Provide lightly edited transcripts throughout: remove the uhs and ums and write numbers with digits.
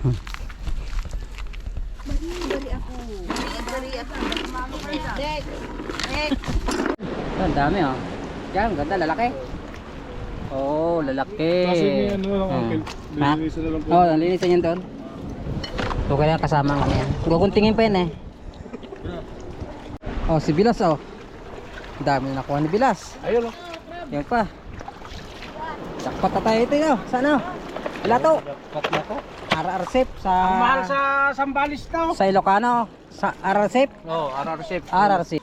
Bari ako. Bari ako. Dek. Dek. Ang dami oh. Yan, ganda, lalaki. Oh, lalaki. Kasi ano lang, uncle. Ha? Lilinisan na lang po. Oh, nalinisan yan doon. Ito kaya kasama nga yan. Guguntingin pa yan eh. Oh, si Bilas oh. Ang dami na nakuha ni Bilas. Ayun oh. Yan pa. Jackpot na tayo ito yun. Saan oh? Wala to. Pat na to. RR-Sip sa... Mahal sa Sambales daw. Sa Ilocano. Sa RR-Sip. Oo, RR-Sip. RR-Sip.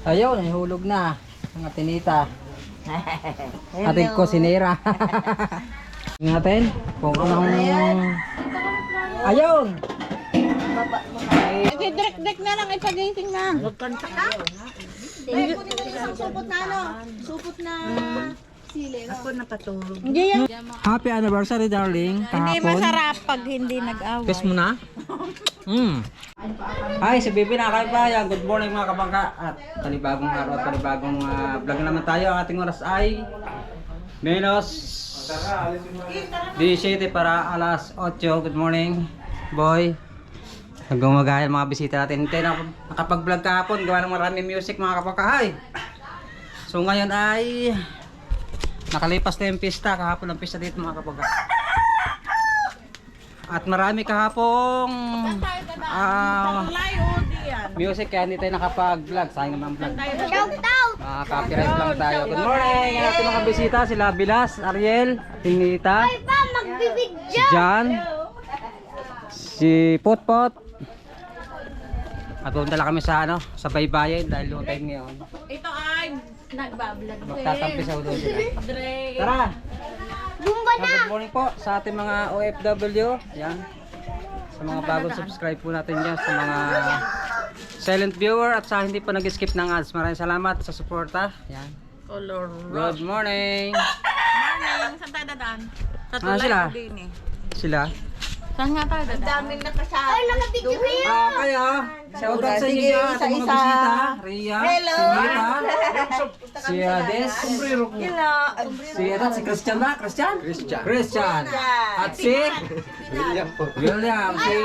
Ayun, nahulog na. Mga tinita. Atin ko sinira. Ngatin kung anong... Ayun! Direk-direk na lang, ipagising na. Magkanta ka? Ay, puti na isang supot na ano? Supot na sili. Ako napatulog. Hindi yan. Happy anniversary darling. Hindi masarap pag hindi nag-away. Kiss mo na? Hi, si Bibi na kayo pa. Good morning mga kabangka. At panibagong araw at panibagong vlog naman tayo. Ang ating oras ay menos 17 para alas 8. Good morning, boy. Nagumagayan mga bisita natin. Hindi na nakapag-vlog kahapon. Gawa ng maraming music mga kapakahay. So ngayon ay nakalipas na yung pista. Kahapon ang pista dito mga kapakahay. At marami kahapong music kaya hindi tayo nakapag-vlog. Sayang naman ang vlog. Shout out! Copyright lang tayo. Good morning! Ang ating mga bisita. Sila Bilas, Ariel, Tinita, Ay pa, magbibidyo! si John, si Potpot. At doon tala kami sa ano, sa baybayin dahil low time ngayon. Ito ay nagbablog. Magtatampi sa ulo sila. Dre. Tara! Bumba na! Good morning po sa ating mga OFW. Yan. Sa mga bagong subscribe po natin dyan. Sa mga silent viewer at sa hindi pa nag-skip ng ads. Maraming salamat sa suporta. Yan. Color Good morning! morning. Saan tayo dadaan? Sa tulay sila? ko din eh. Sila. Saan nga tayo dadaan? Ang daming nakasama. Ay, nakapicture ko yan! Kaya, shout out sa inyo dyan, sa mga bisita. Rhea, si Mira, si Ades, si Edat, si Christian ba? Christian? Christian. At si William, si...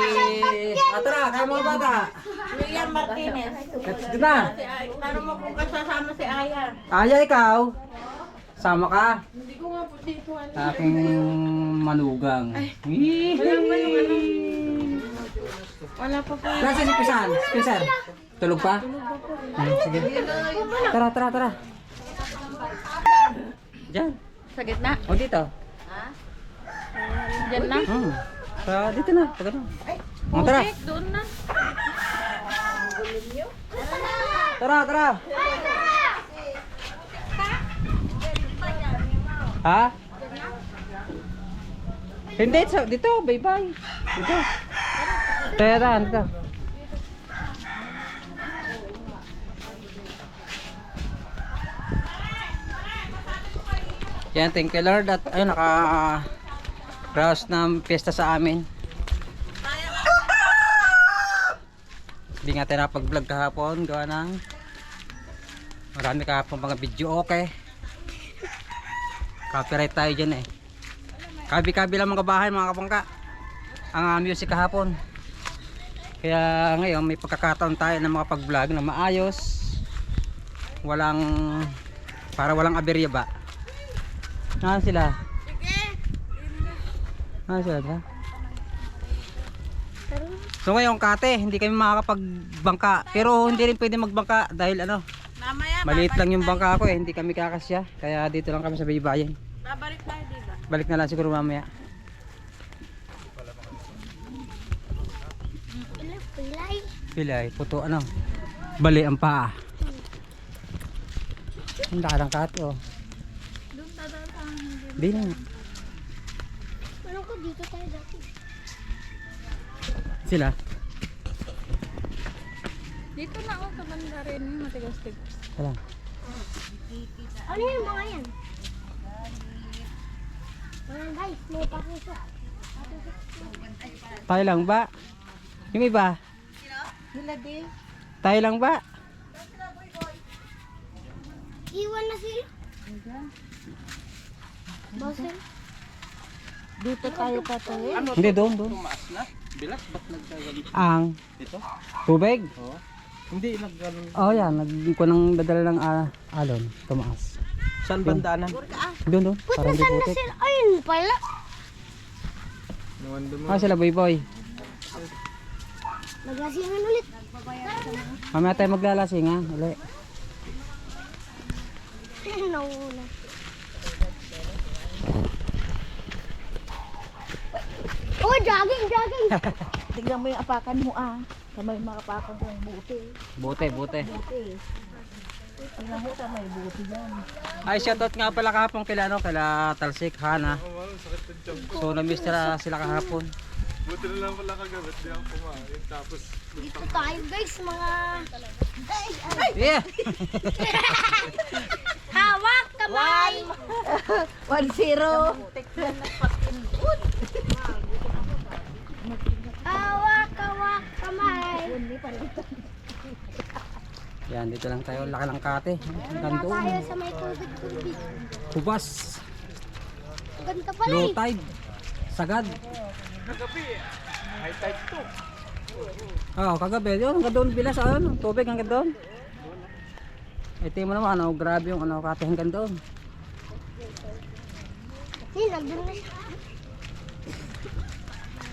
Tara, kayo mga bata. William Martinez. Let's go na. Tanong mo kung kasasama si Aya. Aya, ikaw. Sama ka. Hindi ko nga po dito alam. Aking manugang. Wala pa po. Nasaan si Pisan? Spencer? Tulog pa? Sige. Tara, tara, tara. Diyan. Sa gitna? O dito. Diyan na? Dito na. Pag ano. Tara. Doon na. Tara, tara. Ha? Hindi, dito, bye-bye. Dito. Tara, dito. Yan, thank you Lord. At ayun, naka-browse ng piyesta sa amin. Hindi nga tayo napag-vlog kahapon. Gawa ng marami kahapon mga video. Okay. Copyright tayo dyan eh. Kabi-kabi lang mga bahay mga kapangka ang music kahapon. Kaya ngayon may pagkakataon tayo na makapag-vlog na maayos. Para walang aberya ba? Nasaan sila? Nasaan sila ba? So ngayon kate, hindi kami makakapagbangka. Pero hindi rin pwede magbangka dahil ano, maliit lang yung bangka ko eh, hindi kami kakasya. Kaya dito lang kami sa baybayin. Babalik tayo dito. Balik na lang siguro mamaya. Pilay, puto ano. Bali ang paa. Ang dalang kate oh. Doon dadaan sa hindi. Bilang. Parang ko dito tayo dati. Sila. Dito na ako sa banda rin. Matigas-tigas. Wala. Ano yung mga yan? Guys, may papuso. Tayo lang ba? Yung iba? Hila din. Tayo lang ba? Iwan na sila. Bosen. Dito tayo patuloy. Ano Hindi, to? doon, doon. Tumaas na? Bilas, ba't nagkaganito? Ang Ito? tubig? Oo. Hindi, nagganon. Oh, yan. Ko nang dadala ng alon. Tumaas. Saan bandaanan? Doon, doon. Para hindi putik. Ayun pala. Nawando mo. Ah, sila boy. Maglasingan ulit. Mamaya tayo maglalasing ha. Uli. Nauna. Oh, jogging, jogging. Tignan mo yung apakan mo Kamay makapakan ko ng buti. Bote. Tignan mo sa may buti dyan. Ay, shoutout nga pala kahapon kila, kila Talsik, Hana. So, na-miss nila sila kahapon. Buti na lang pala kagabi, di ako kumain. Tapos, Dito tayo guys, mga... Yeah! Hawak kamay! 1-0. Hawak kamay! Yan, dito lang tayo. Laki lang kate. Hanggang Tayo doon. sa may tubig. Hubas. Ganda pala Low eh. tide. Sagad. kagabi, high tide to. Oo, kagabi. Yun, hanggang doon bilas. Tubig hanggang doon. Ito mo naman, grabe yung kate hanggang doon. Nandun na siya.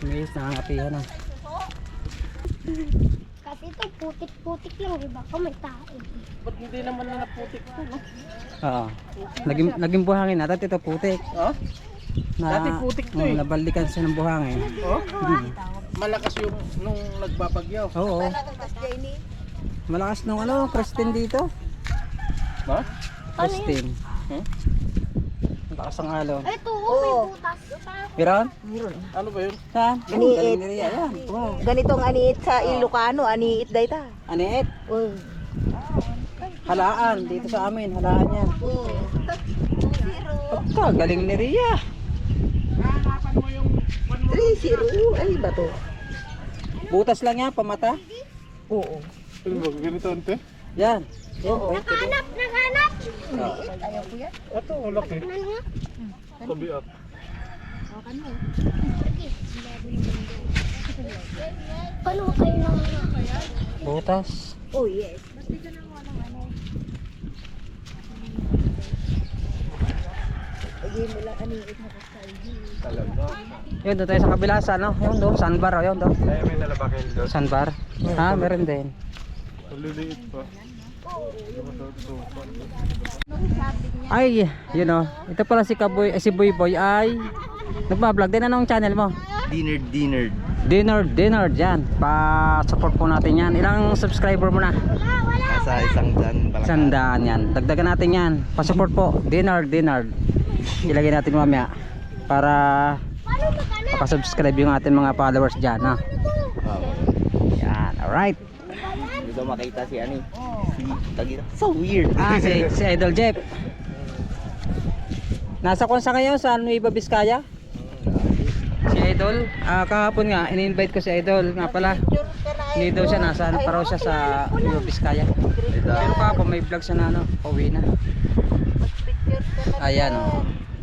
Miss, nangangapihan na. Kasi ito putik-putik lang, diba? Kung may tao. Ba't hindi naman na naputik to, no? Oo. Naging buhangin na. Dati ito putik. Oh? Dati putik to eh. Nabalikan siya ng buhangin. Oh? Malakas yung nung nagbabagyaw. Oo. Malakas nung Kristin dito. Ha? Kristin. Malakas ang alon. Ito, may butas. Meron? Ano ba yun? Saan? Aniit. Ayan. Wow. Ganitong aniit sa Ilocano, aniit dayta. Aniit. Oh. Halaan. Dito sa amin. Halaan yan. Pagka, galing ni Ria. 3-0. Ay ba to? Butas lang yan, pamata. Oo. Ano ba? Ganito ante? Yan. Naghanap! Naghanap! Ito, ang laki. Ano nga? Tabiat. Paano kayo naman? Butas. Oh yes. Ay, mo lang aniit na Talaga. Yun, doon tayo sa kabila sa Yun doon, sandbar. Yun doon. Ay, may nalabakin doon. Sandbar. Ha, meron din. Maliliit pa. Ay, ito pala si Boy Boy ay nagbablog din. Anong channel mo? Dinner dyan. Pa-support po natin yan. Ilang subscriber mo na? Nasa 100 pala. 100 yan. Dagdagan natin yan. Pa-support po. Dinner. Ilagay natin mamaya para makasubscribe yung ating mga followers dyan. Ha? Yan, alright. Dito makita si Ani. Si Tagita. So weird. Si Idol Jeff. Nasa Konsa ngayon sa Nueva Vizcaya? Si Idol, kahapon nga in-invite ko si Idol nga pala. Hindi daw siya nasaan, paraw siya sa Nueva Vizcaya. Pero kahapon may vlog siya na pauwi na. Ayan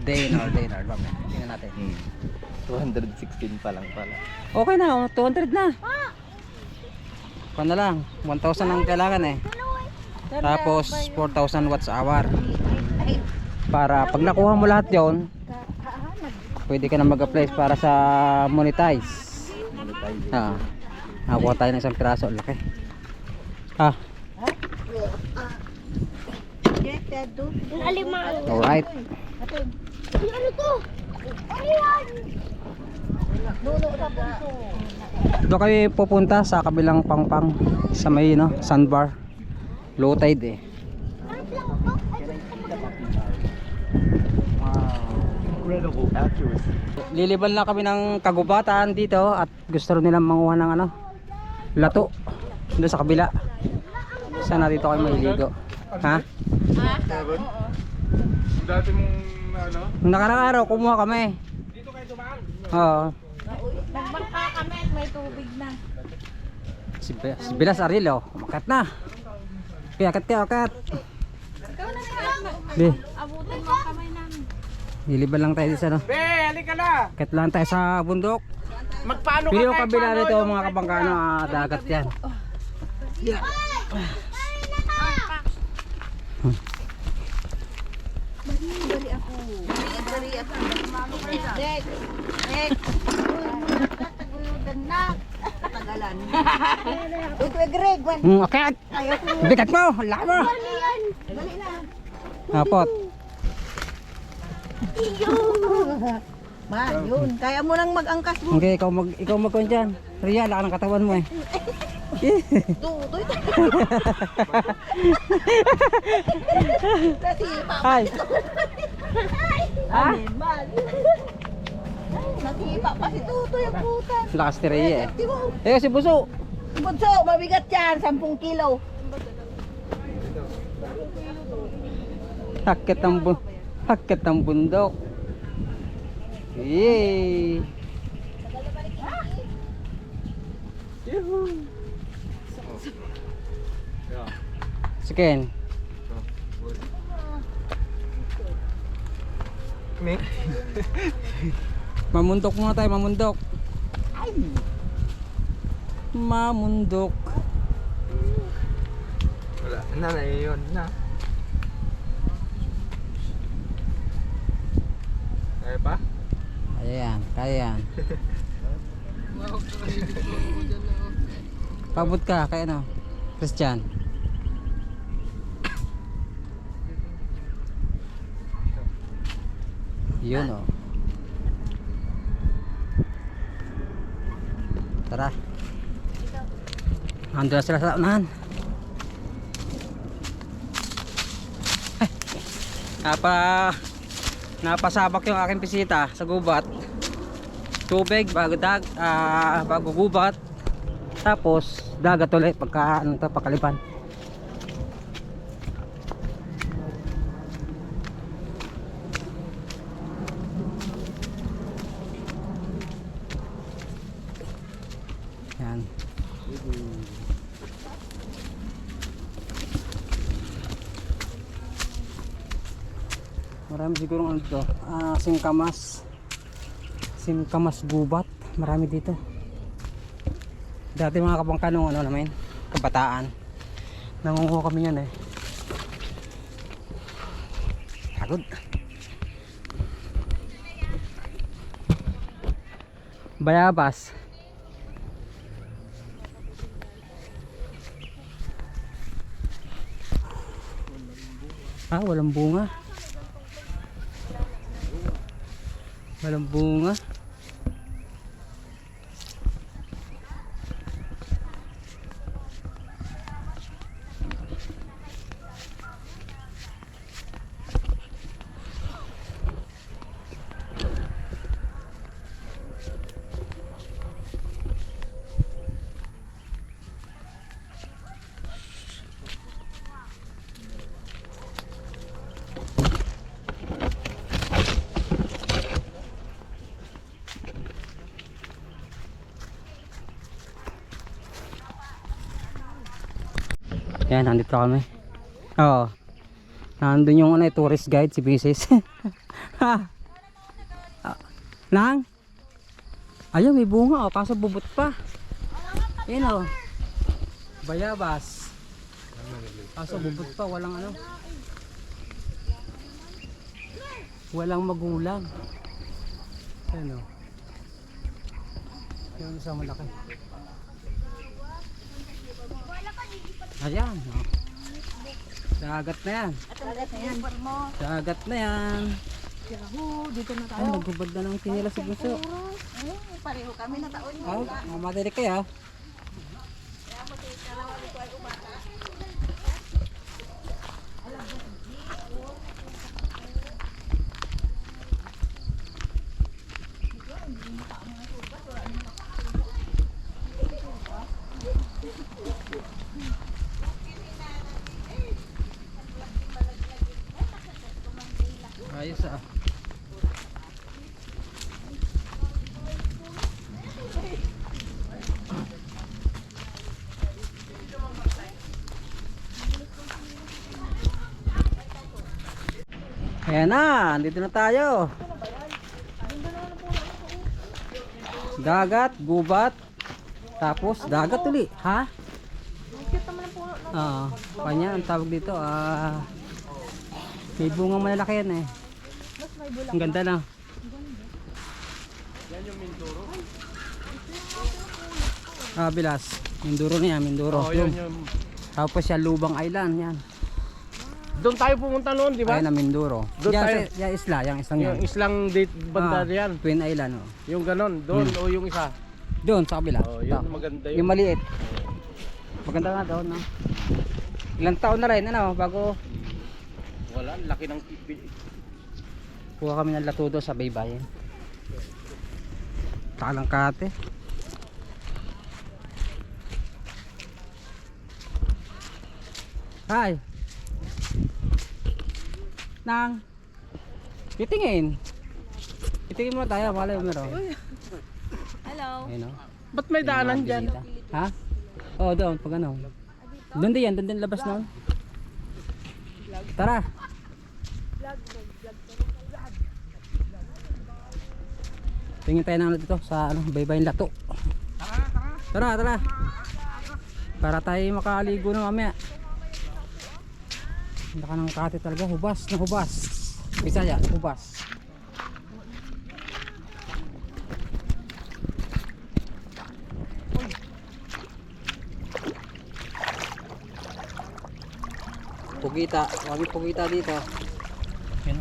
dinner. Tingnan natin. 216 pa lang pala. Okay na, 200 na. Kung na lang, 1,000 ang kailangan eh. Tapos 4,000 watts hour. Para pag nakuha mo lahat yon, pwede ka na mag-apply para sa monetize. Nakuha tayo ng isang piraso, laki. Alright. Ano to? Ayan! Doon kayo pupunta sa kabilang pangpang sa may sandbar. Low tide eh. Incredible accuracy. Lilibal na kami ng kagubatan dito at gusto rin nilang manguha ng lato doon sa kabila. Sana dito kayo maliligo. Ha? Dati mong Nung nakarang araw kumuha kami. Dito kayo dumaan. Oo. Nagbangka kami at may tubig na. Si Bilas Arilo, umakat na. Akat. Ikaw na lang. Be. Abutin mo ang kamay namin. Liliban lang tayo sa ano. Be, halika na. Kahit lang tayo sa bundok. Magpaano Pero kahit kabila paano, nito yung mga kabangkano, dagat yan. Dek. Dek. Tagaludan na. Tagalan. Ito Greg. Okay. Bigat mo, laki mo. Dali na. Apot. Ma, yun. Kaya mo nang mag-angkas mo. Okay, ikaw magkuhan dyan. Ria, laka ng katawan mo eh. Tutoy. Hi. Ha? Natipa pa si Tutoy ang puta. Lakas ni Ria eh. Di mo. Eh, si Buso. Bunso, mabigat yan. 10 kilo. Hakit ng bundok. Yay! Siken. Mamundok muna tayo, mamundok. Mamundok. Wala na yun na. Kaya pa? Ayan, kaya yan. Pabot ka, kaya ano? Christian. Yun o. Tara. Ando na sila sa unahan. Ay, napasabak yung aking bisita sa gubat. Tubig bago gubat. Tapos dagat ulit pagka pakalipan. Yan. Marami siguro ano to, singkamas gubat, marami dito. Dati mga kabangkanong ano naman, kabataan, nangunguha kami yan eh. Pagod. Bayabas. Walang bunga. Walang bunga. Yan, nandito kami. Oo. Nandun yung tourist guide, si Bisis. Nang? Ayun, may bunga kaso bubot pa. Yan o. Bayabas. Kaso bubot pa, walang ano. Walang magulang. Yan o. Yan sa malaki. Ayan. Dagat na yan. Dagat na yan. Dito na Ay, nagbubad na ng tinila si Bunso. Pareho kami na taon. Mamatirik kayo. Ayos ah. Ayan na, andito na tayo. Dagat, gubat, tapos dagat uli, ha? Kanya ang tawag dito, may bungang malalaki yan eh. Ang ganda lang. Yan yung Mindoro. Bilas, Mindoro na yan, Mindoro. Oh, yan yung... Tapos siya Lubang Island, yan. Doon tayo pumunta noon, di ba? Ayun na Mindoro. Doon Yan, tayo. yung isla, yung islang yan. Yung islang date banda yan. Twin Island, oh. Yung ganon, doon o yung isa. Doon sa kabila. Oh, yun maganda yun. Yung maliit. Maganda nga doon, no? Ilang taon na rin, ano, bago Wala, laki ng kuha kami ng latudo sa baybayin. Kalangkate. Hi. Nang. Titingin. Titingin muna tayo, malay mo meron. Hello. Ayun, no? Ba't may daanan dyan? Ha? Oo, doon, pag ano. Doon din yan, doon din labas noon. Tara. Tingin tayo na dito sa ano, baybayin lato. Tara, tara. Para tayo makaligo na mamaya. Hindi ka ng kate talaga, hubas na hubas. Bisaya, hubas. Pugita, kami pugita dito. Yan.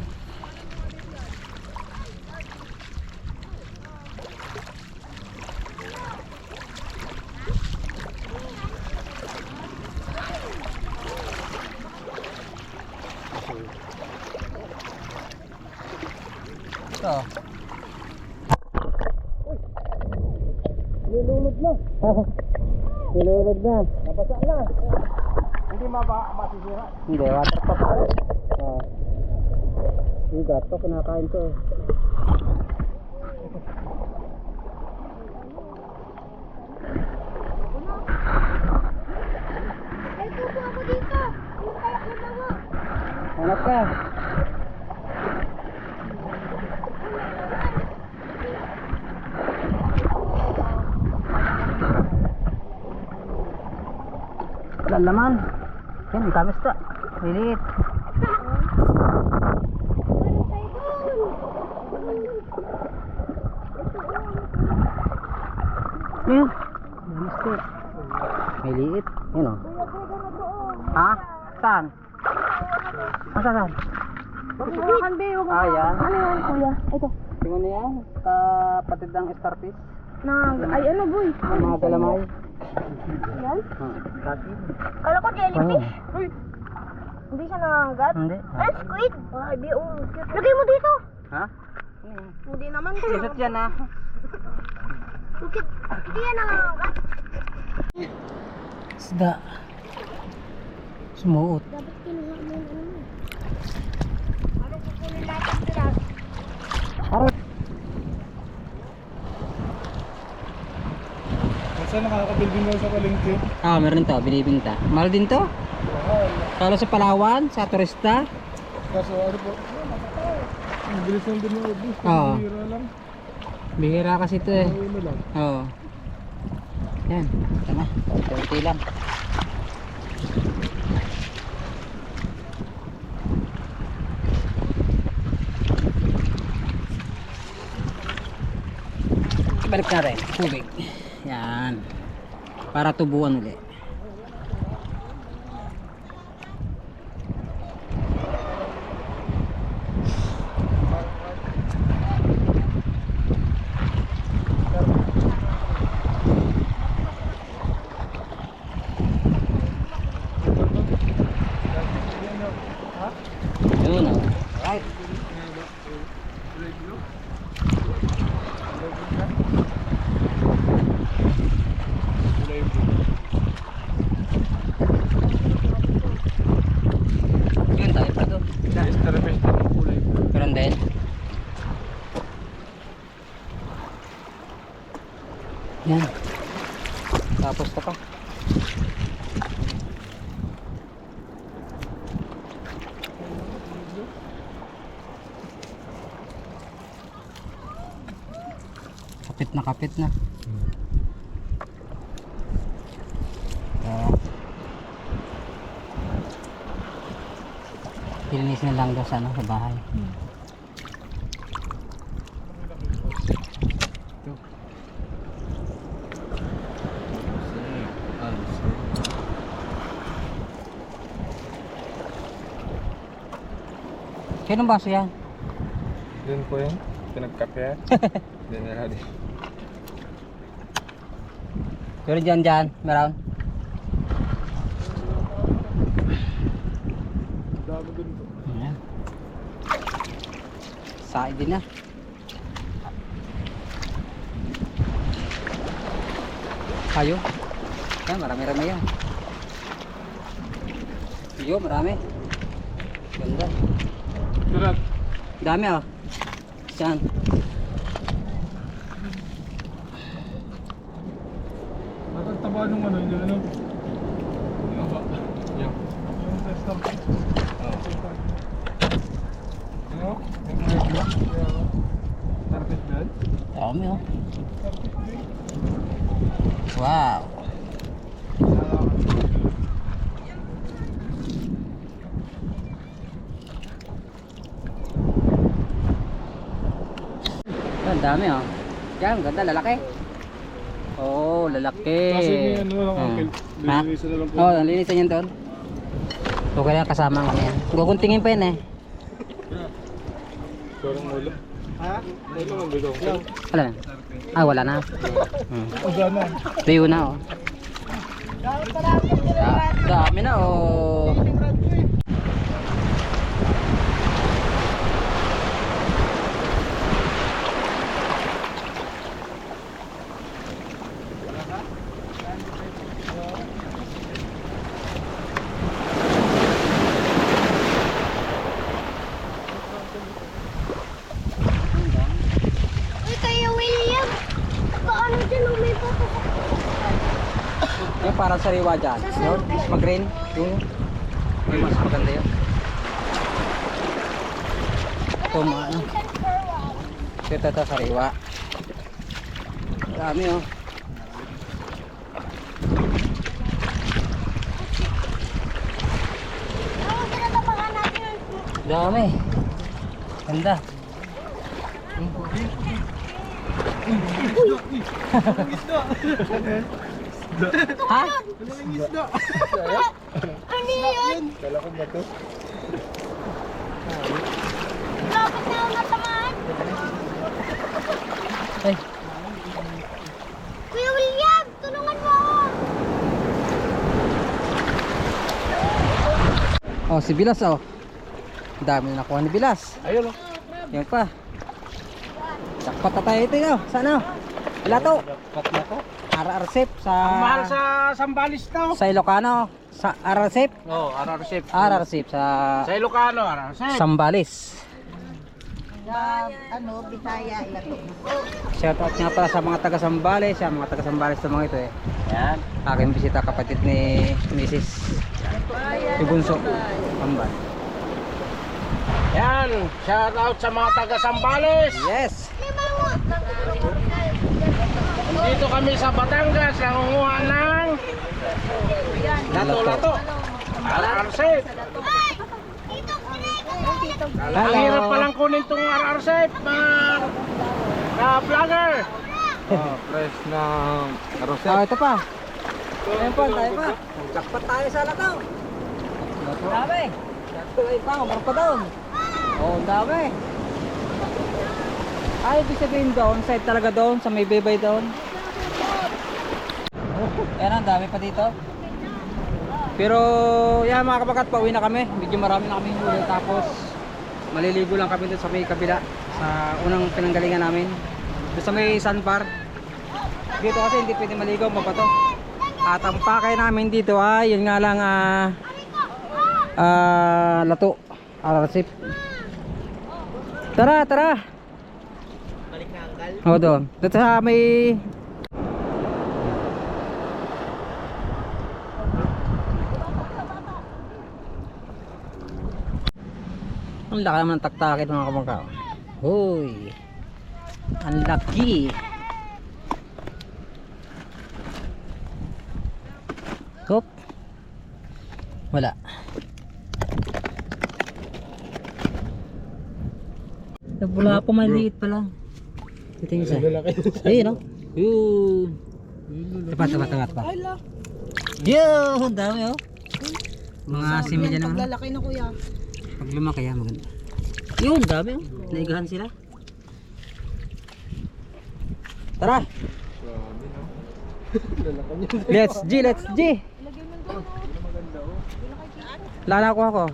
Ito. Nilulod na. Nilulod na. Nabasa na. Hindi masisira. Hindi, water pop. Higat to, kinakain to. Ay, pupo ako dito. Hanap ka. Wala laman. Yan, kamis ta. Lilit. Yan. Kamis ta. May liit. Yan o. Ha? Saan? Saan? Yan. Ano yan, kuya? Ito. Tingnan niya yan. Kapatid ng starfish. Ay, ano, boy? Ng mga galamay. Yan? Kasi? Kala ko jellyfish. Hindi siya nangangagat. Hindi. Ay, squid. Ay, cute. Lagay mo dito. Ha? Hindi naman. Isot yan ha. Cute. Hindi yan nangangagat. Isda. Sumuot. Dapat kinuha mo yung ano mo. Ano kukunin natin sila? Saan nakaka-building daw sa palengke? Meron to, binibinta. Mahal din to? Kalo sa Palawan, sa turista. Kaso ano po? Ang bilis lang din yung ubus. Oo. Bihira lang. Bihira kasi ito eh. Ano lang. Oo. Yan, ito na. Kunti lang. Ibalik natin, tubig. Yan. Para tubuan ulit. Yun o. Right. Yun tayo pa doon. Starfish din yung kulay. Meron din. Yan. Tapos ka pa. Kapit na kapit na. Kilinis na lang daw sa ano, sa bahay. Kailan baso yan? Doon po yun. Pinagkape. Doon na rin. Pero dyan, meron. Dami doon po. Ayan. Side din na. Ayo. Ayan, marami-rami yan. Yo, marami. Ganda. Surat. Dami oh. Diyan. Bakit taba nung ano yun? Ano? Taba. Yung. Yung tester. Ano? Yung regla. Target bed. Dami oh. Wow. Ang dami oh. Yan, ganda, lalaki. Oh, lalaki. Kasi may ano lang, uncle. Ha? Lilinisan na lang po. Oh, nalinisan yan doon. Okay lang, kasama ko yan. Kukuntingin pa yan eh. Sorong ulo. Ha? Ulo ang bigaw. Wala na. Ah, wala na. Uga na. Tuyo na oh. Dami na oh. Uy, Kuya William! Paano dyan lumipat ako? Yung parang sariwa dyan. Yun, mas mag-green. Yung mas maganda yun. Ito mga ano. Ito sariwa. Dami oh. Ano, tinatapakan natin. Dami. Ganda. Ha? Ano yun? Kala ko ba ito? Dapat na ako natamaan. Ay, Kuya William, tulungan mo ako. oh, si Bilas oh. Dami na nakuha ni Bilas. Ayun o. Yan pa. Jackpot na tayo ito oh. Saan oh? Wala to. Pat na to. RRCep sa... Mahal sa Sambalis to. Sa Ilocano. Sa RRCep. Oo, RRCep. RRCep sa... Sa Ilocano, RRCep. Sambalis. Ano, Bisaya, Ilato. Shout out nga pala sa mga taga Sambales. Sa mga taga Sambales to mga ito eh. Yan. Aking bisita kapatid ni Mrs. Ibunso. Sambal. Yan, shout out sa mga taga Sambales. Yes. Dito kami sa Batangas, nangunguha ng lato-lato. RRCep. Ang hirap palang kunin tong RRCep, mga vlogger. Press ng RRCep. Ah, ito pa. Ayun pa, tayo pa. Jackpot tayo sa lato. Dami. Jackpot pa, meron pa doon. Oh, ang dami. Ay, ibig sabihin doon, side talaga doon, sa may baybay doon. Ayan, ang dami pa dito. Pero, yan mga kabakat, pauwi na kami. Medyo marami na kami huli. Tapos, maliligo lang kami doon sa may kabila. Sa unang pinanggalingan namin. Doon sa may sandbar. Dito kasi hindi pwede maligaw, mabato. At ang pakay namin dito ay, yun nga lang, lato. RRCep. Tara, tara. Balik na anggal. O doon. Dito sa may... Ang laki naman ng taktakit mga kamangkaw. Hoy. Ang laki. Hop. Wala. Wala pa, maliit pa lang. Titingin sa. Ayun, no? Yun. Tapat. Yun, ang dami, oh. Mga simi dyan, ano? Lalaki na kuya. Pag lumaki, maganda. Yun, dami, oh. Naigahan sila. Tara! Let's G! Lalako ako.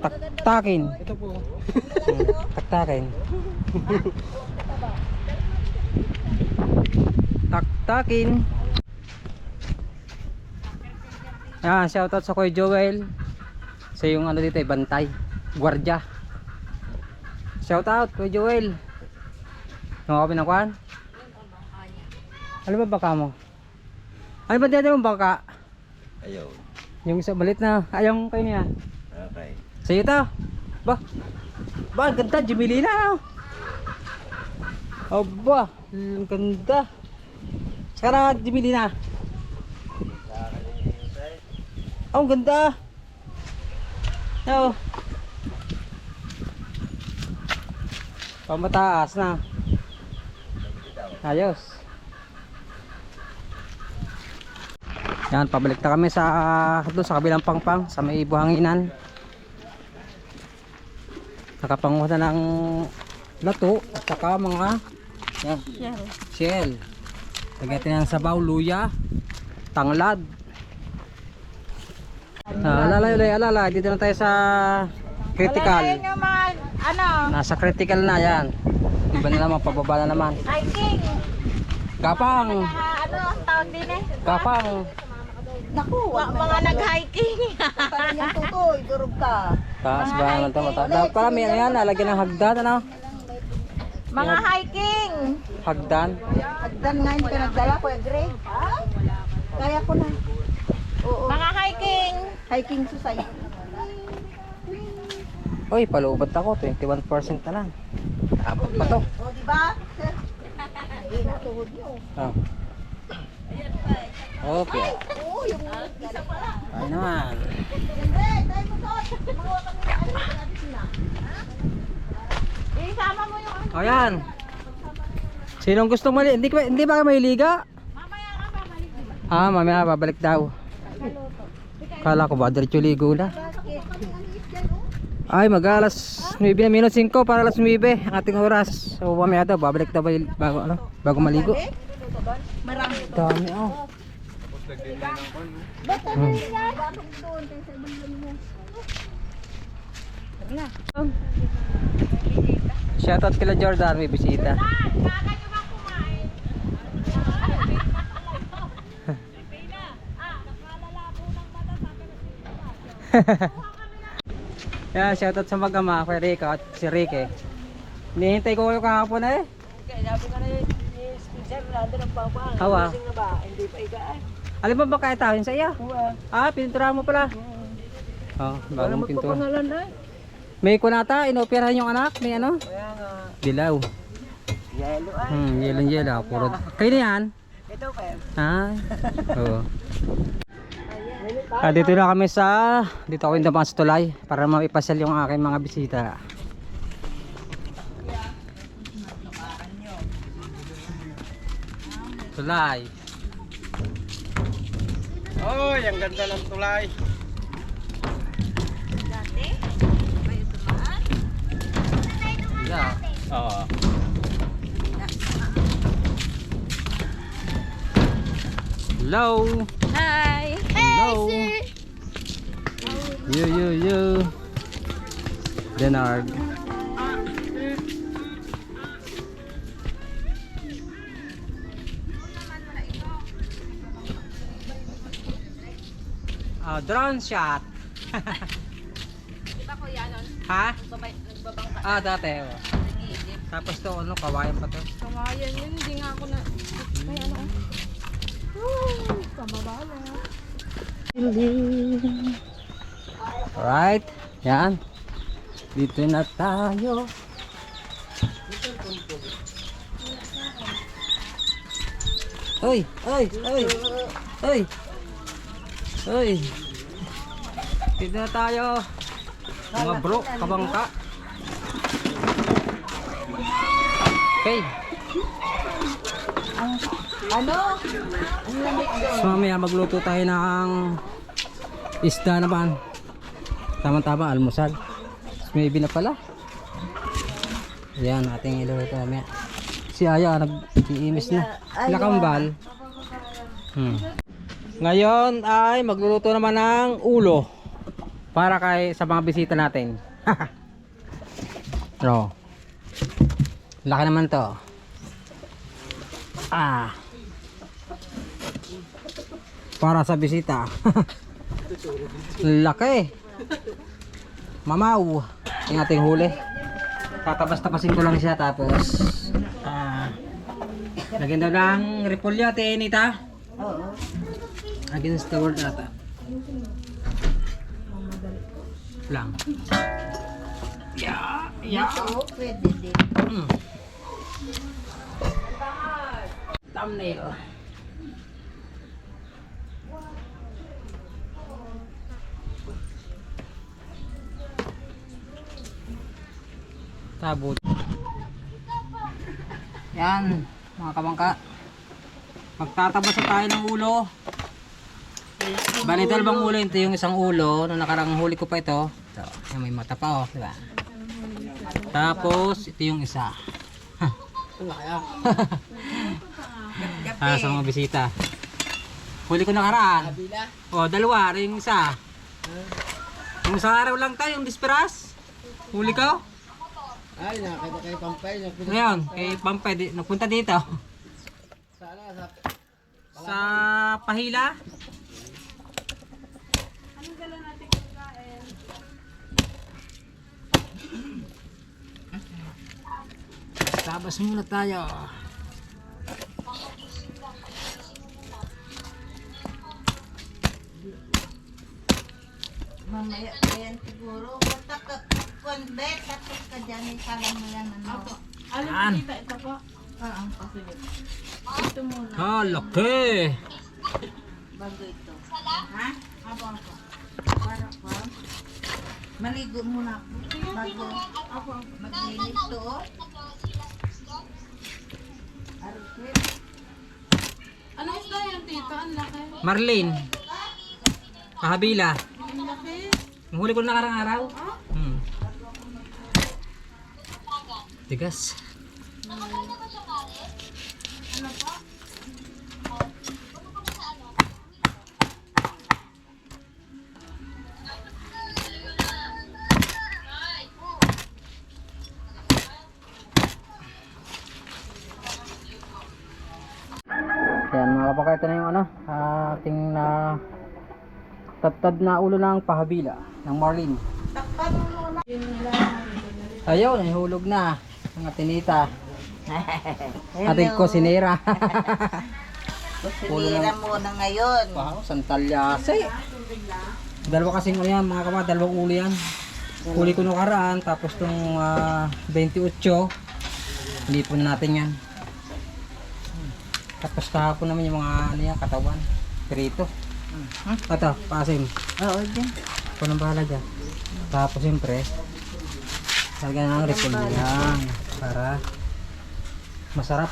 Taktakin. Ito po. Taktakin. Taktakin. Yan, shoutout sa Kuya Joel. Sa yung ano dito, bantay. Guardia. Shoutout Kuya Joel. Nung ako pinakuhan? Ano ba baka mo? Ano ba dito mong baka? Ayaw. Yung isa balit na. Ayaw kayo niya. Okay. Sa'yo to. Ba? Ang ganda. Jimilina. Aba. Ang ganda. Saka na Jimilina. Ang ganda. Oo. Pamataas na. Ayos. Yan, pabalik na kami sa doon sa kabilang pangpang sa may buhanginan. Nakapanguha na ng lato at saka mga yan, shell. Lagyan ng sabaw, luya, tanglad. Alala, dito na tayo sa critical. Yung mga, ano, Nasa critical na yan. Iba na naman, pababa na naman. hiking. Gapang! Ano, tawag din eh. Gapang! Naku, Mga nag-hiking. parang yung tutoy, durog ka. Taas ba naman ito? Dapat pala may ano yan, nalagyan ng hagdan, ano? Mga hiking. Hagdan. Hagdan nga yung pinagdala ko, Greg. Kaya ko na. Oo, Mga hiking. hiking society. Uy, palubad ako, 21% na lang. Abot pa to. O, di ba? Sir? Ay, natuhod niyo. Oh. Okay. Oo, yung Ay naman. Greg, tayo mo suot. Mga kami na alis natin sila. Isama mo yung ano. Ayan. Sinong gustong mali? Hindi ba kayo may liga? Mamaya babalik daw. Kala ko ba diretso ligo na. Ay, mag-alas 9 na minus 5 para alas 9 ang ating oras. So mamaya daw babalik daw bago maligo. Marami. Dami oh. Ba't ano yung batong doon? Tayo sa ibang lumo. Shoutout kila Jordan, may bisita. Yan, shoutout sa mag-ama, kay Rico at si Ricky. Hinihintay ko kayo kahapon eh. Sabi ka na yung Spencer, nandun ang papa. Hawa. Gising na ba? Hindi pa ikaan. Alam mo ba kaya tawin sa iya? Pintura mo pala. Oh, bagong pintura. Pangalan na. May kunata, inoperahan yung anak, may ano? Kaya nga. Dilaw. Yelo ay. Yelo, puro. Kayo na yan? Ito pa. Oo. Dito na kami dito ako yung damang sa tulay para maipasyal yung aking mga bisita. Tulay. Oy, ang ganda ng tulay. Yeah. Oo. Hello. Hi. Hello. You. Denard. Drone shot. Diba kuya nun? Ha? Nagbabangka. Dati. Oh. Tapos to ano, kawayan pa to. Kawayan yun. Hindi nga ako na... May ano. Pababa na. Alright. Yan. Dito na tayo. Oy. Uy. Dito na tayo. Mga bro, kabangka. Okay. Ano? So mamaya magluto tayo ng isda naman. Tama-tama, almusal. Maybe na pala. Yan, ating iluluto mamaya. Si Aya, nag-iimis na. Sila kambal. Ngayon ay magluluto naman ng ulo. Para sa mga bisita natin. No. Laki naman to. Para sa bisita. Laki. Mamaw. Yung ating huli. Tatabas-tapasin ko lang siya tapos lagyan daw ng repolyo, ate Nita. Oo. Against the world ata. Lang. Oo, pwede din. Thumbnail. Tabot. Yan, mga kabangka. Magtatabas na tayo ng ulo. Bali dalawang ulo, ito yung isang ulo. Nung nakarang huli ko pa ito. Ito, yung may mata pa, oh, diba? Tapos ito yung isa. Sa mga bisita. Huli ko nakaraan. Oh, dalawa, rin yung isa. Yung isang araw lang tayo, yung disperas. Huli ko. Ay, nakita kay Pampay. Ngayon, kay Pampay, nagpunta dito. Sa Pahila. Tabas muna tayo. Mamaya yan siguro. Bet, tapos ka dyan, isalang mo yan. Ano? Yan. Ito po. Ito muna. Ah, laki. Bago ito. Ha? Apo. Para pa. Maligo muna ako. Bago. Maglinis to. Arupit. Ano isda yan, tita? Ang laki. Marlene. Pahabila. Ang laki. Ang huli ko na nakarang araw. Tigas. Yan mga kapakay, ito na yung ating tatad na ulo ng pahabila ng Marlene. Ayaw, nahulog na ang atinita. Ating kusinera. Kusinira muna ngayon. Wow, santalyase. Dalawa kasing ano yan mga kapatid, dalawang ulo yan. Huli ko nung karaan, tapos itong 28, lipon natin yan. Tapos kahapon naman yung mga ano yan, katawan, pirito. Ito, pasim. Oo, dyan. Ako nang bahala dyan. Tapos siyempre, lagyan ng repolyo yan para masarap.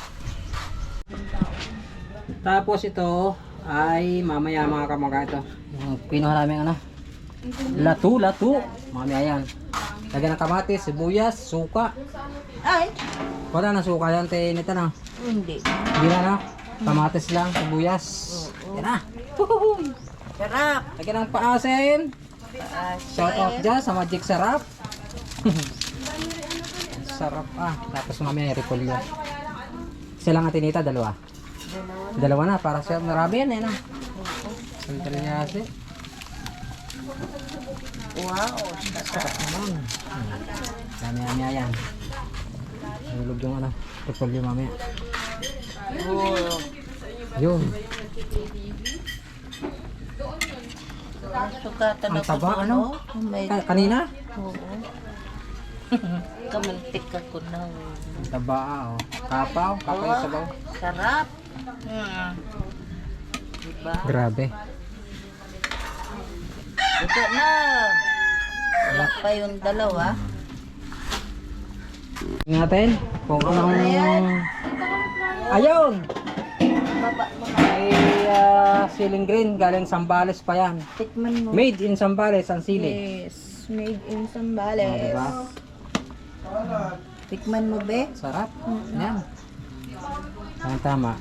Tapos ito ay mamaya mga kamangka, ito yung pinuha namin lato. Mamaya yan. Lagyan ng kamatis, sibuyas, suka. Ay, Wala na suka yan, Nita na. hindi. Hindi na. Kamatis lang, sibuyas. Yan na. Sarap. Lagyan ng paasin. Shout out dyan sa Magic Sarap. Sarap Tapos mamaya repolyo. Isa lang atin Nita, dalawa. Dalawa na, para sa marami yan na. Santalyase. Wow. Sarap naman. Mamaya yan. Nulog yung repolyo mamaya. Yun. Sukatan Ang ako taba, doon, ano? oh. May Kanina? oo. Kamantik ako na. Taba Kapaw yung sabaw. Sarap. Diba? Grabe. Ito na. Wala pa yung dalawa. Natin kung anong... Ayun! Baba mo. Ay, siling green, galing Sambales pa yan. Tikman mo. Made in Sambales, ang sili. Yes, made in Oh, Sambales. diba? Tikman mo, be. Sarap. Yan. Ang tama.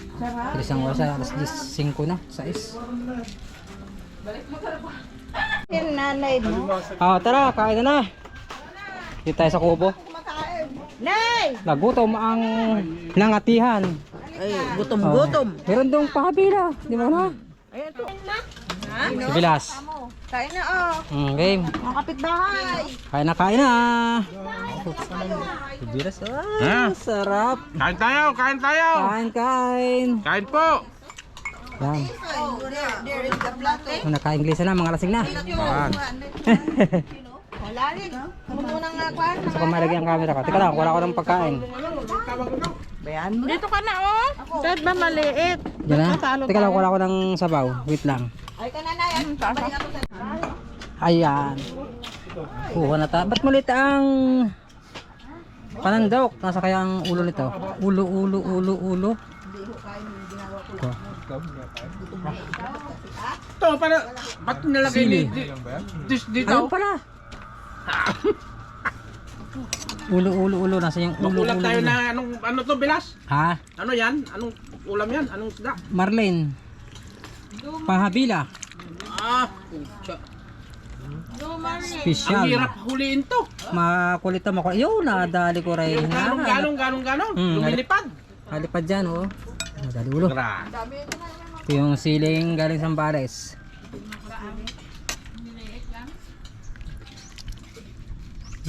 Isang oras, alas 5 na, 6. Yung nanay mo. Tara, kain na. Dito tayo sa kubo. Nay! Nagutom ang nangatihan. Ay, gutom-gutom. Meron dong pahabila. Di mo na? Ayan to. Si Bilas. Kain na, oh. Game. Mga kapitbahay. Kain na. Si Bilas. Sarap. Kain tayo, kain tayo. Kain. Kain po. Yan. There is the plato. Naka-English na, mga lasing na. Wala rin. Muna nga kwan. Gusto ko malagay ang camera ko. Teka lang, wala ko ng pagkain. Bayan mo. Dito ka na, oh. Kahit ba maliit. Yan na. Teka lang, wala ko ng sabaw. Wait lang. Ay ka na, Nay. Babalik ako sa... Ayan. Kuha na tayo. Ba't malit ang panandok? Nasa kaya ang ulo nito? Ulo. Ito, para, ba't nilagay Sili. dito? Ayun pala. Ulo. Nasa yung ulo. Magulat tayo na, ano to, Bilas? Ha? Ano yan? Anong ulam yan? Anong isda? Marlene. Pahabila. Pucha. Ang Special. hirap huliin to. Makulit na makulit. Yun, nadali ko rin. Ganong. Lumilipad. Halipad dyan, oh. Nadali ulo. Gra. Ito yung siling galing Sambales.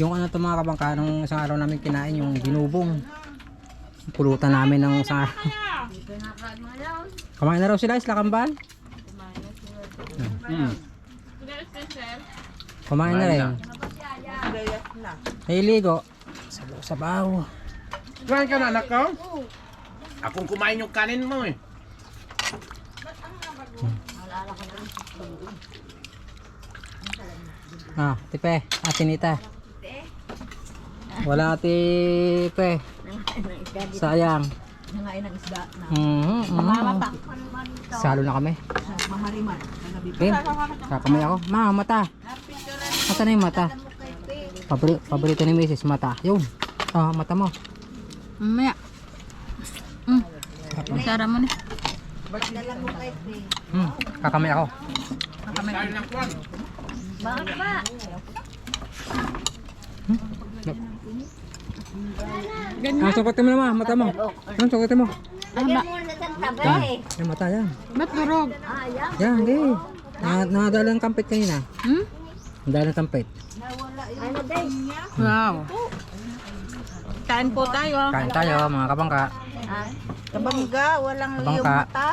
Yung ano to mga kabangka, nung isang araw namin kinain yung binubong. Pulutan namin ng isang araw. Kumain na raw sila, isla kamban? Kumain na rin. Nailigo. Sabaw. Kumain ka na, anak ko? Akong kumain yung kanin mo eh. Tipe, atinita. Wala tipe. Sayang. Nangain ng isda na. Salo na kami. Mamariman. Okay. Kakamay ako. Mata. Mata na yung mata. Paborito ni Mrs. Mata. Yun. Mata mo. Mamaya. Sara mo na. Dala mo kay Pe. Kakamay ako. Kain ng kwan. Bakit ba? Sukatin mo naman. Mata mo. Sukatin mo. Lagyan mo na ng tabi. Yung mata yan. Ba't durog? Yan, hindi. Nadala ng kampit kanina. Nadala ng kampit. Ano, guys? Wow. Kain po tayo. Kain tayo mga kabangka. Kabangga, walang Kabangka. liyong mata.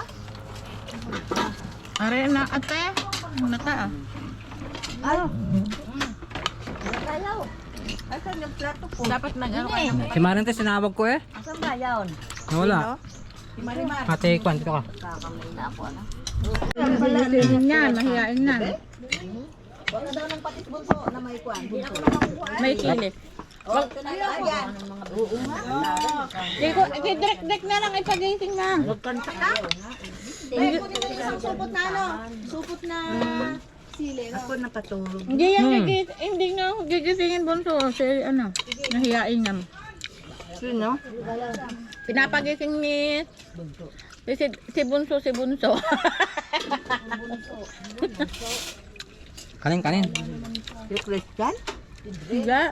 Are na ate. Nata ah. Ayaw. Asan yung plato po? Dapat nag-ano kayo. Si Marintes sinawag ko eh. Asan ba yun? Nawala. Ate, kwan dito ka. Kakamay na ako, ano? Yan, mahihain na. Wala daw ng patis bunso na may kwan. Bunso. May chili. Oh, ito na yan. Ayan. Oo nga. Direct na lang ipagising na. Ay, kunin mo isang supot na ano? Supot na sili. Ako na patulog. Hindi yan hindi na gigisingin bunso. Si ano, nahihain na. Sino? Pinapagising ni si bunso. Kanin. Yung Christian? Diga.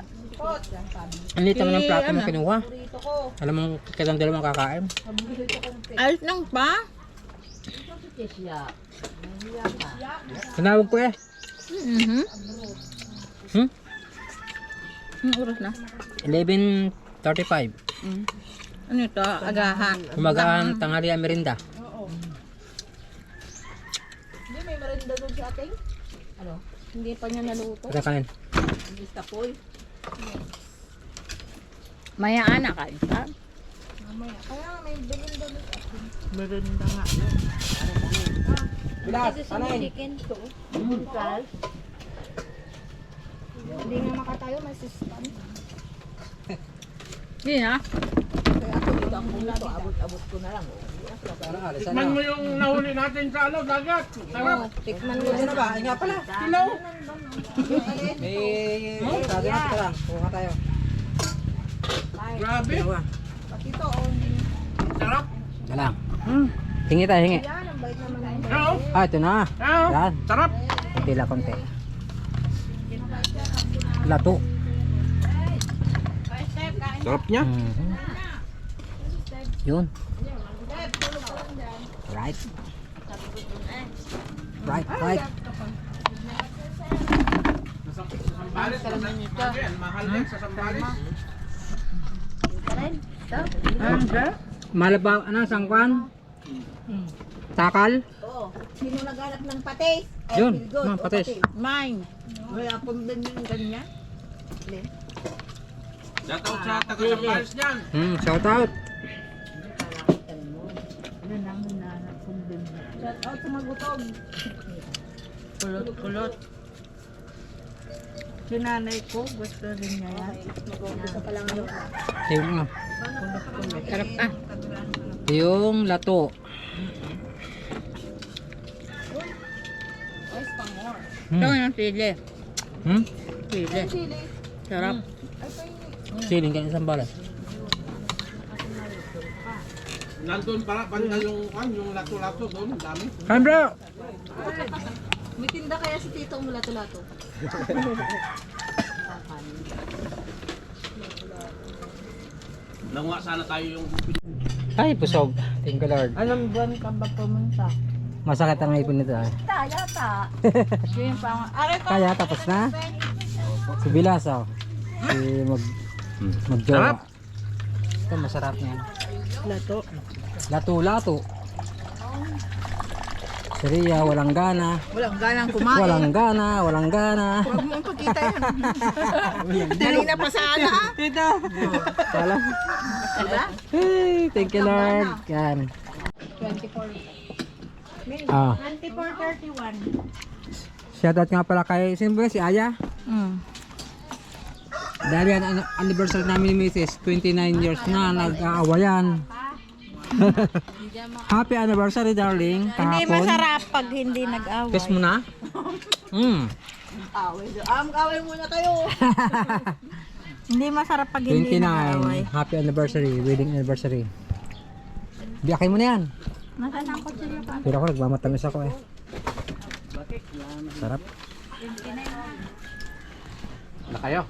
Ang lito mo ng plato mo kinuha. Alam mo, kitang dalawang kakain. Ayos lang pa. Tinawag ko eh. Anong oras na? 11:35. Ano ito? Agahan. Umagaan, tanghali ang merinda. Hindi, may merinda doon sa ating? Ano? Hindi pa niya naluto. Kakain. Hindi tapoy. Maya anak ka. Mamaya. Kaya may bilin doon sa ating. Merinda nga. Bilas, anay. Chicken to. Buntal. Hindi nga makatayo, may system. Hindi na. Kaya ako dito ang bulato, abot-abot ko na lang. Tikman mo yung nahuli natin sa ano, dagat. Sarap. Tikman mo Ano ba? Ay nga pala. Ilaw. May sabi natin ka lang. Kuha tayo. Grabe. Ito, oh. Sarap. Dalang. Hingi tayo, hingi. Yan, ang bait naman. Ano? Ah, ito na. Ano? Yan. Sarap. Tila konti. Lato. Sarap niya. Yun. Right. Right. Sambalis. Mahal yan sa Sambalis. Malaba, ano, sangkwan? Takal? Oo. Sino naghanap ng patis? Yun, Pilgod, mga o patis. Mine. Wala akong din yung ganyan. Shout out sa taga Sambalis dyan. Shout out. Shout out sa magutom. Kulot. Sinanay ko, gusto rin niya yan. Mag-umpisa pa lang yun. Yung, Sarap ah. yung lato. Ito yung sili. Sili. Chili. Sarap. Siling ka isang balas. Nandun para banda yung lato-lato doon. Ang dami. Hi bro! May tinda kaya si Tito mula lato. Nanguha sana tayo yung Ay, pusog. Thank you Lord. Anong buwan ka ba pumunta? Masakit ang ipon nito. Yata. Yung pang... Aray ko! Kaya tapos na. Si Bilas oh. Si magjowa. Ito masarap niyan. Lato. Lato. Si Ria, walang gana. Walang ganang kumain. Walang gana. Huwag mong pakita yan. Kanina pa sana ah. Ito. Wala. Hey, thank you Lord. Yan. 24. Ah. 24.31. Shoutout nga pala kay, sino ba si Aya? Dahil yan, anniversary namin ni Mrs. 29 years na, nag-aawayan. Happy anniversary darling. Hindi Kahapon. masarap pag hindi nag-away. Kiss mo na? Away muna kayo. Hindi masarap pag hindi nag-away. 29. Happy anniversary. Wedding anniversary. Biyakin mo na yan. Nasaan ang kutsilyo pa? Pero ako nagmamatamis ako eh. Sarap. na kayo.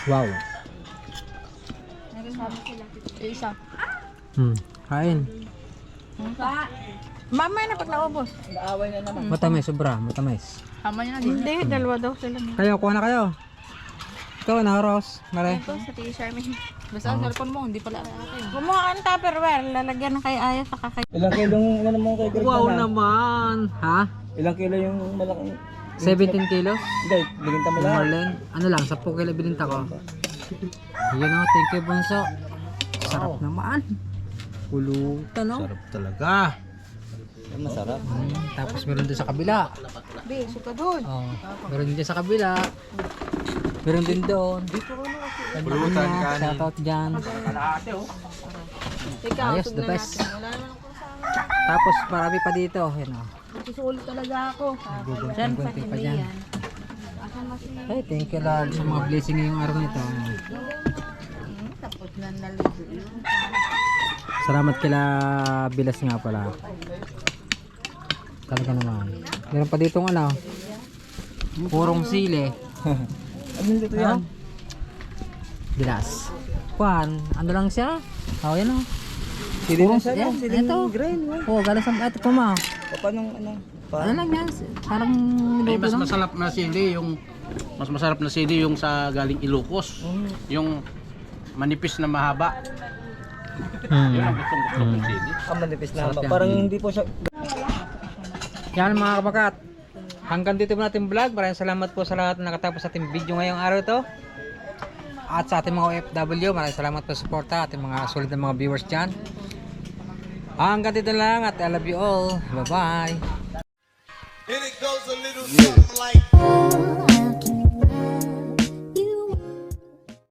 Wow. Isa. Kain. Mamaya na pag naubos. Matamis, sobra. Matamis. Tama niya na. Hindi, dalawa daw sila. Kayo, kuha na kayo. Ikaw na, Ross. Mare. Ito sa Tia Charmaine. Basta ang cellphone mo, hindi pala akin. Kumuha ka ng Tupperware, lalagyan ng kay Aya sa kakay. Ilang kilong ano mo kay Greg Wow na? naman. Ha? Ilang kilo yung malaking... 17 kilos? Hindi, biginta mo lang. Marlene. Ano lang, 10 kilo bininta ko. Yun o, thank you Bunso. Sarap naman. Pulutan no? Sarap talaga. Masarap. Tapos meron din sa kabila. Be, suka doon. Oh, meron din sa kabila. Meron din doon. Pulutan, kanin. Shoutout dyan. Kalahati oh. Ikaw, Ayos, the tignan best. natin. Wala naman akong kasama. Tapos marami pa dito. Yan o. Susulit talaga ako. Gunting pa dyan. Asan mas Ay, thank you Lord sa mga blessing ngayong araw nito. tapos na naligo yun. Salamat kila Bilas nga pala. Talaga naman. Meron pa ditong ano. Purong sili. Ano dito yan? Bilas. Kuan, ano lang siya? Oh, yan o. Sili na siya. Yan, Sili ito. green. Oh, galing sa ito pa ma. Paano ano? Ano lang yan? Parang Ay, luto mas lang. masarap na sili yung sa galing Ilocos. Yung manipis na mahaba. Yun ang gustong kong sili. Ang manipis na. Sarap yan. Parang hindi po siya... Yan mga kabakat. Hanggang dito po natin vlog. Maraming salamat po sa lahat na nakatapos sa ating video ngayong araw to. At sa ating mga OFW, maraming salamat po sa suporta. Ating mga solid na mga viewers dyan. Hanggang dito lang at I love you all. Bye bye. And it goes a little something like